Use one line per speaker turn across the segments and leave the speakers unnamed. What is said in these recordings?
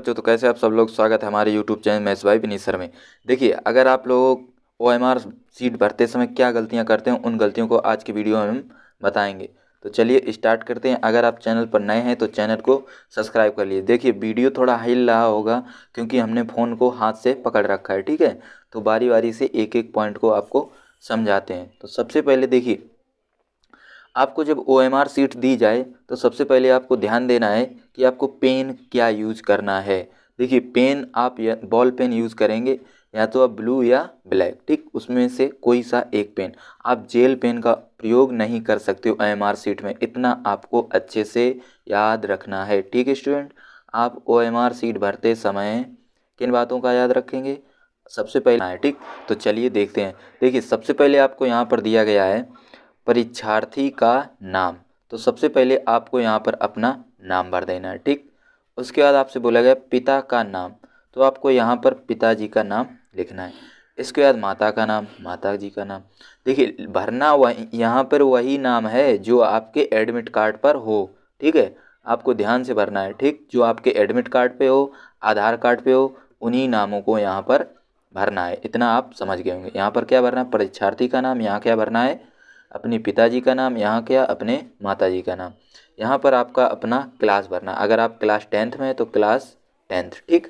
बच्चों, तो कैसे आप सब लोग। स्वागत है हमारे YouTube channel maths by Vineet sir में। देखिए, अगर आप लोग OMR सीट भरते समय क्या गलतियां करते हैं, उन गलतियों को आज की वीडियो में हम बताएंगे। तो चलिए स्टार्ट करते हैं। अगर आप चैनल पर नए हैं तो चैनल को सब्सक्राइब कर लीजिए। देखिए, वीडियो थोड़ा हिल रहा होगा क्योंकि हमने फ़ोन को हाथ से पकड़ रखा है, ठीक है। तो बारी बारी से एक एक पॉइंट को आपको समझाते हैं। तो सबसे पहले देखिए, आपको जब OMR सीट दी जाए तो सबसे पहले आपको ध्यान देना है कि आपको पेन क्या यूज करना है। देखिए, पेन आप या बॉल पेन यूज़ करेंगे, या तो आप ब्लू या ब्लैक, ठीक, उसमें से कोई सा एक पेन। आप जेल पेन का प्रयोग नहीं कर सकते हो OMR सीट में, इतना आपको अच्छे से याद रखना है, ठीक है स्टूडेंट। आप OMR सीट भरते समय किन बातों का याद रखेंगे, सबसे पहले है, ठीक। तो चलिए देखते हैं। देखिए, सबसे पहले आपको यहाँ पर दिया गया है परीक्षार्थी का नाम। तो सबसे पहले आपको यहाँ पर अपना नाम भर देना है, ठीक। उसके बाद आपसे बोला गया पिता का नाम, तो आपको यहाँ पर पिताजी का नाम लिखना है। इसके बाद माता का नाम, माता जी का नाम। देखिए, भरना वही यहाँ पर वही नाम है जो आपके एडमिट कार्ड पर हो, ठीक है। आपको ध्यान से भरना है, ठीक। जो आपके एडमिट कार्ड पे हो, आधार कार्ड पे हो, उन्हीं नामों को यहाँ पर भरना है। इतना आप समझ गए होंगे। यहाँ पर क्या भरना है, परीक्षार्थी का नाम। यहाँ क्या भरना है, अपने पिताजी का नाम। यहाँ क्या, अपने माताजी का नाम। यहाँ पर आपका अपना क्लास भरना। अगर आप क्लास 10th में है तो क्लास 10th, ठीक।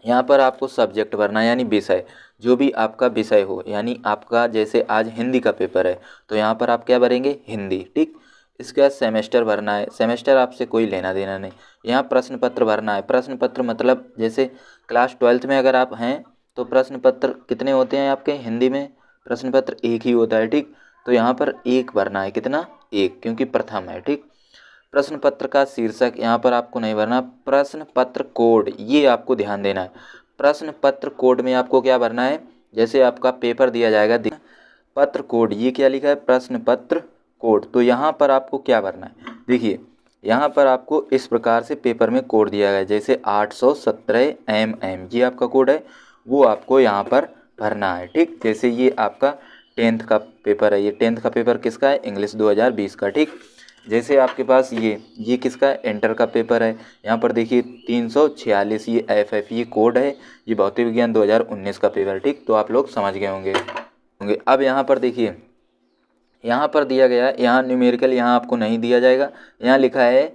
यहाँ पर आपको सब्जेक्ट भरना है, यानी विषय, जो भी आपका विषय हो। यानी आपका जैसे आज हिंदी का पेपर है तो यहाँ पर आप क्या भरेंगे, हिंदी, ठीक। इसके बाद सेमेस्टर भरना है। सेमेस्टर आपसे कोई लेना देना नहीं। यहाँ प्रश्न पत्र भरना है। प्रश्न पत्र मतलब जैसे क्लास 12th में अगर आप हैं तो प्रश्न पत्र कितने होते हैं आपके हिंदी में, प्रश्न पत्र एक ही होता है, ठीक। तो यहाँ पर एक भरना है, कितना, एक, क्योंकि प्रथम है, ठीक। प्रश्न पत्र का शीर्षक यहाँ पर आपको नहीं भरना। प्रश्न पत्र कोड, ये आपको ध्यान देना है। प्रश्न पत्र कोड में आपको क्या भरना है, जैसे आपका पेपर दिया जाएगा पत्र कोड, ये क्या लिखा है, प्रश्न पत्र कोड। तो यहाँ पर आपको क्या भरना है, देखिए यहाँ पर आपको इस प्रकार से पेपर में कोड दिया गया है, जैसे 817 MM, ये आपका कोड है, वो आपको यहाँ पर भरना है, ठीक। जैसे ये आपका 10th का पेपर है, ये 10th का पेपर किसका है, इंग्लिश 2020 का, ठीक। जैसे आपके पास ये किसका है, इंटर का पेपर है। यहाँ पर देखिए 346, ये FF, ये कोड है, ये भौतिक विज्ञान 2019 का पेपर, ठीक। तो आप लोग समझ गए होंगे। अब यहाँ पर देखिए, यहाँ पर दिया गया, यहाँ न्यूमेरिकल यहाँ आपको नहीं दिया जाएगा। यहाँ लिखा है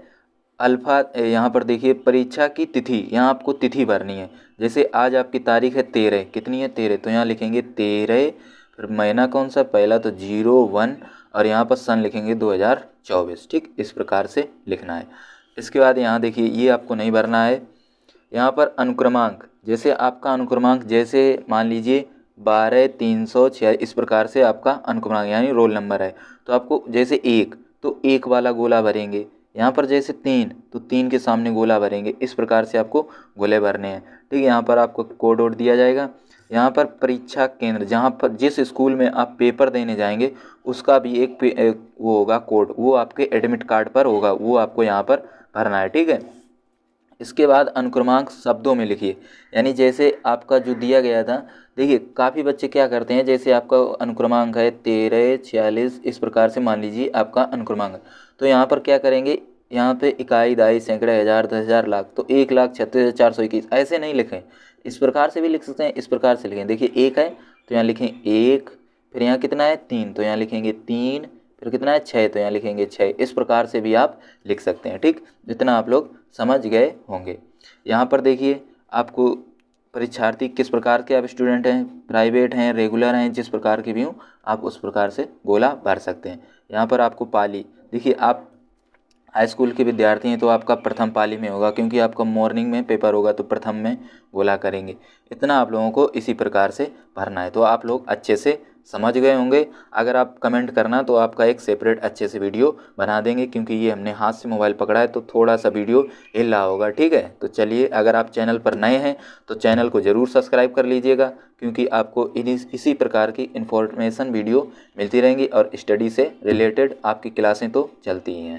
अल्फ़ा। यहाँ पर देखिए परीक्षा की तिथि, यहाँ आपको तिथि भरनी है। जैसे आज आपकी तारीख है 13, कितनी है, 13, तो यहाँ लिखेंगे 13। फिर महीना कौन सा, पहला तो 01, और यहाँ पर सन लिखेंगे 2024, ठीक। इस प्रकार से लिखना है। इसके बाद यहाँ देखिए, ये आपको नहीं भरना है। यहाँ पर अनुक्रमांक, जैसे आपका अनुक्रमांक, जैसे मान लीजिए 12306, इस प्रकार से आपका अनुक्रमांक यानी रोल नंबर है। तो आपको जैसे 1 तो 1 वाला गोला भरेंगे। यहाँ पर जैसे 3 तो 3 के सामने गोला भरेंगे। इस प्रकार से आपको गोले भरने हैं, ठीक है। यहाँ पर आपको कोड वोड दिया जाएगा। यहाँ पर परीक्षा केंद्र, जहाँ पर जिस स्कूल में आप पेपर देने जाएंगे उसका भी एक वो होगा कोड, वो आपके एडमिट कार्ड पर होगा, वो आपको यहाँ पर भरना है, ठीक है। इसके बाद अनुक्रमांक शब्दों में लिखिए, यानी जैसे आपका जो दिया गया था। देखिए, काफ़ी बच्चे क्या करते हैं, जैसे आपका अनुक्रमांक है 13, 46, इस प्रकार से मान लीजिए आपका अनुक्रमांक है। तो यहाँ पर क्या करेंगे, यहाँ पे इकाई, दहाई, सैकड़े, हज़ार, 10,000, लाख, तो 1,36,421 ऐसे नहीं लिखें। इस प्रकार से भी लिख सकते हैं, इस प्रकार से लिखें। देखिए, 1 है तो यहाँ लिखें 1, फिर यहाँ कितना है 3, तो यहाँ लिखेंगे 3, फिर कितना है 6, तो यहाँ लिखेंगे 6। इस प्रकार से भी आप लिख सकते हैं, ठीक। जितना आप लोग समझ गए होंगे। यहाँ पर देखिए, आपको परीक्षार्थी किस प्रकार के आप स्टूडेंट हैं, प्राइवेट हैं, रेगुलर हैं, जिस प्रकार के भी हों आप उस प्रकार से गोला भर सकते हैं। यहाँ पर आपको पाली, देखिए आप हाई स्कूल के विद्यार्थी हैं तो आपका प्रथम पाली में होगा, क्योंकि आपका मॉर्निंग में पेपर होगा तो प्रथम में गोला करेंगे। इतना आप लोगों को इसी प्रकार से भरना है। तो आप लोग अच्छे से समझ गए होंगे। अगर आप कमेंट करना तो आपका एक सेपरेट अच्छे से वीडियो बना देंगे, क्योंकि ये हमने हाथ से मोबाइल पकड़ा है तो थोड़ा सा वीडियो हिल रहा होगा, ठीक है। तो चलिए, अगर आप चैनल पर नए हैं तो चैनल को ज़रूर सब्सक्राइब कर लीजिएगा, क्योंकि आपको इसी प्रकार की इन्फॉर्मेशन वीडियो मिलती रहेंगी, और स्टडी से रिलेटेड आपकी क्लासें तो चलती ही हैं।